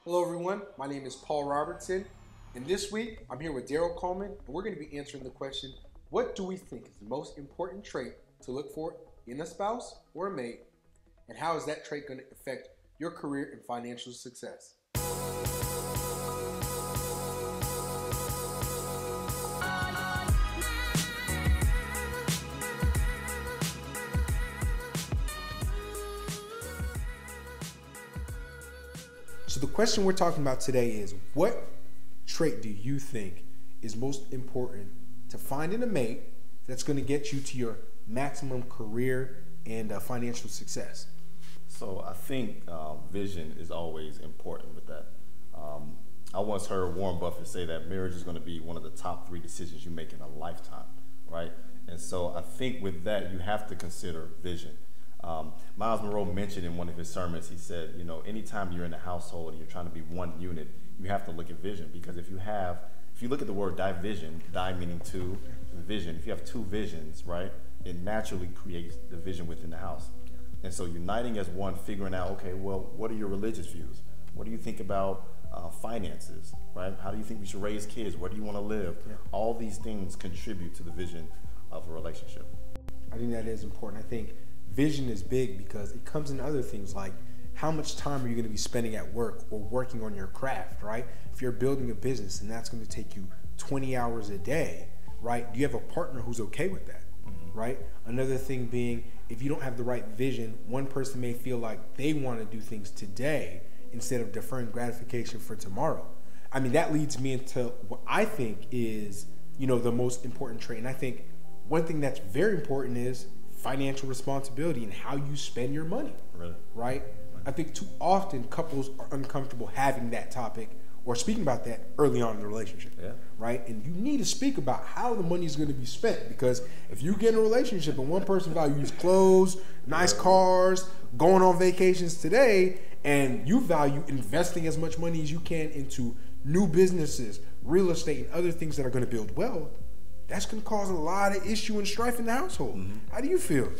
Hello everyone, my name is Paul Robertson, and this week I'm here with Darrell Coleman, and we're going to be answering the question, what do we think is the most important trait to look for in a spouse or a mate, and how is that trait going to affect your career and financial success? So the question we're talking about today is, what trait do you think is most important to find in a mate that's going to get you to your maximum career and financial success? So I think vision is always important with that. I once heard Warren Buffett say that marriage is going to be one of the top 3 decisions you make in a lifetime, right? And so I think with that, you have to consider vision. Miles Monroe mentioned in one of his sermons, he said, you know, anytime you're in a household and you're trying to be one unit, you have to look at vision, because if you look at the word division, di meaning two, vision, if you have 2 visions, right, it naturally creates the vision within the house. And so uniting as one, figuring out, okay, well, what are your religious views? What do you think about finances, right? How do you think we should raise kids? Where do you want to live? Yeah. All these things contribute to the vision of a relationship. I think that is important. I think vision is big because it comes in other things like how much time are you going to be spending at work or working on your craft, right? If you're building a business and that's going to take you 20 hours a day, right? Do you have a partner who's okay with that, right? Another thing being, if you don't have the right vision, one person may feel like they want to do things today instead of deferring gratification for tomorrow. I mean, that leads me into what I think is, you know, the most important trait. And I think one thing that's very important is financial responsibility and how you spend your money, really? Right? I think too often couples are uncomfortable having that topic or speaking about that early on in the relationship, right? And you need to speak about how the money is going to be spent, because if you get in a relationship and one person values clothes, nice cars, going on vacations today, and you value investing as much money as you can into new businesses, real estate, and other things that are going to build wealth, that's going to cause a lot of issue and strife in the household. How do you feel?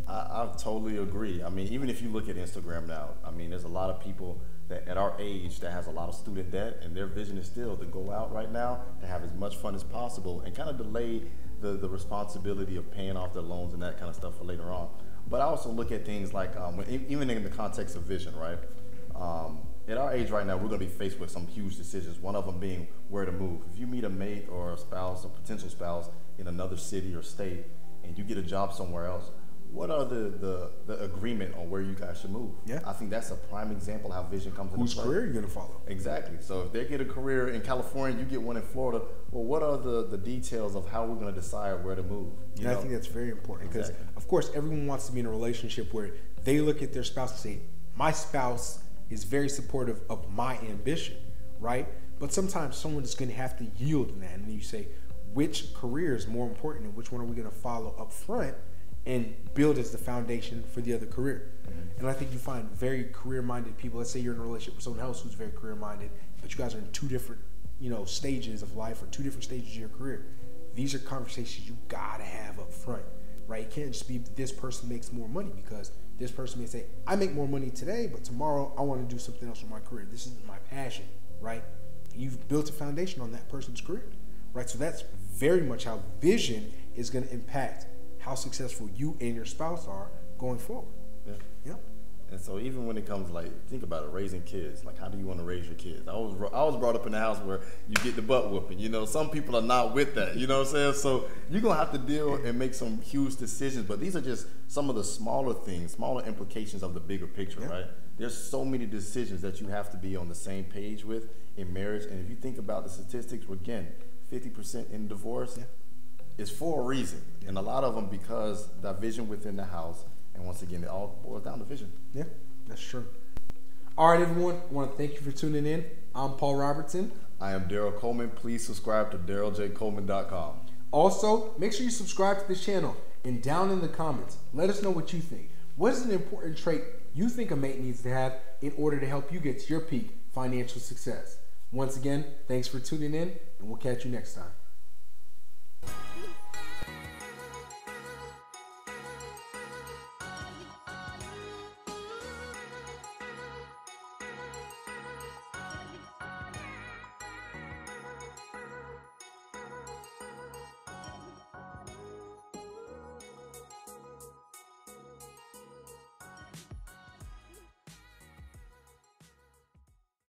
I totally agree. I mean, even if you look at Instagram now, I mean, there's a lot of people that at our age that has a lot of student debt, and their vision is still to go out right now, to have as much fun as possible, and kind of delay the responsibility of paying off their loans and that kind of stuff for later on. But I also look at things like, even in the context of vision, right? At our age right now, we're going to be faced with some huge decisions, one of them being where to move. If you meet a mate or a spouse or potential spouse in another city or state, and you get a job somewhere else, what are the agreement on where you guys should move? Yeah. I think that's a prime example how vision comes into play. Whose career are you going to follow? Exactly. So if they get a career in California, you get one in Florida, well, what are the details of how we're going to decide where to move? And I think that's very important, because, of course, everyone wants to be in a relationship where they look at their spouse and say, my spouse is very supportive of my ambition, right? But sometimes someone is going to have to yield in that. And then you say, which career is more important and which one are we going to follow up front and build as the foundation for the other career? And I think you find very career-minded people. Let's say you're in a relationship with someone else who's very career-minded, but you guys are in 2 different, stages of life or 2 different stages of your career. These are conversations you gotta have up front, right? It can't just be this person makes more money, because this person may say, I make more money today, but tomorrow I want to do something else with my career. This is my passion, right? You've built a foundation on that person's career, right? So that's very much how vision is going to impact how successful you and your spouse are going forward. Yeah. And so even when it comes to, like, think about it, raising kids, like, how do you want to raise your kids? I was brought up in a house where you get the butt whooping. Some people are not with that, you know what I'm saying? So you're going to have to deal and make some huge decisions, but these are just some of the smaller things, smaller implications of the bigger picture, right? There's so many decisions that you have to be on the same page with in marriage. And if you think about the statistics, again, 50% in divorce is for a reason. And a lot of them because that vision within the house. And once again, it all boils down to vision. Yeah, that's true. All right, everyone. I want to thank you for tuning in. I'm Paul Robertson. I am Darrell Coleman. Please subscribe to DarrellJColeman.com. Also, make sure you subscribe to this channel. And down in the comments, let us know what you think. What is an important trait you think a mate needs to have in order to help you get to your peak financial success? Once again, thanks for tuning in, and we'll catch you next time.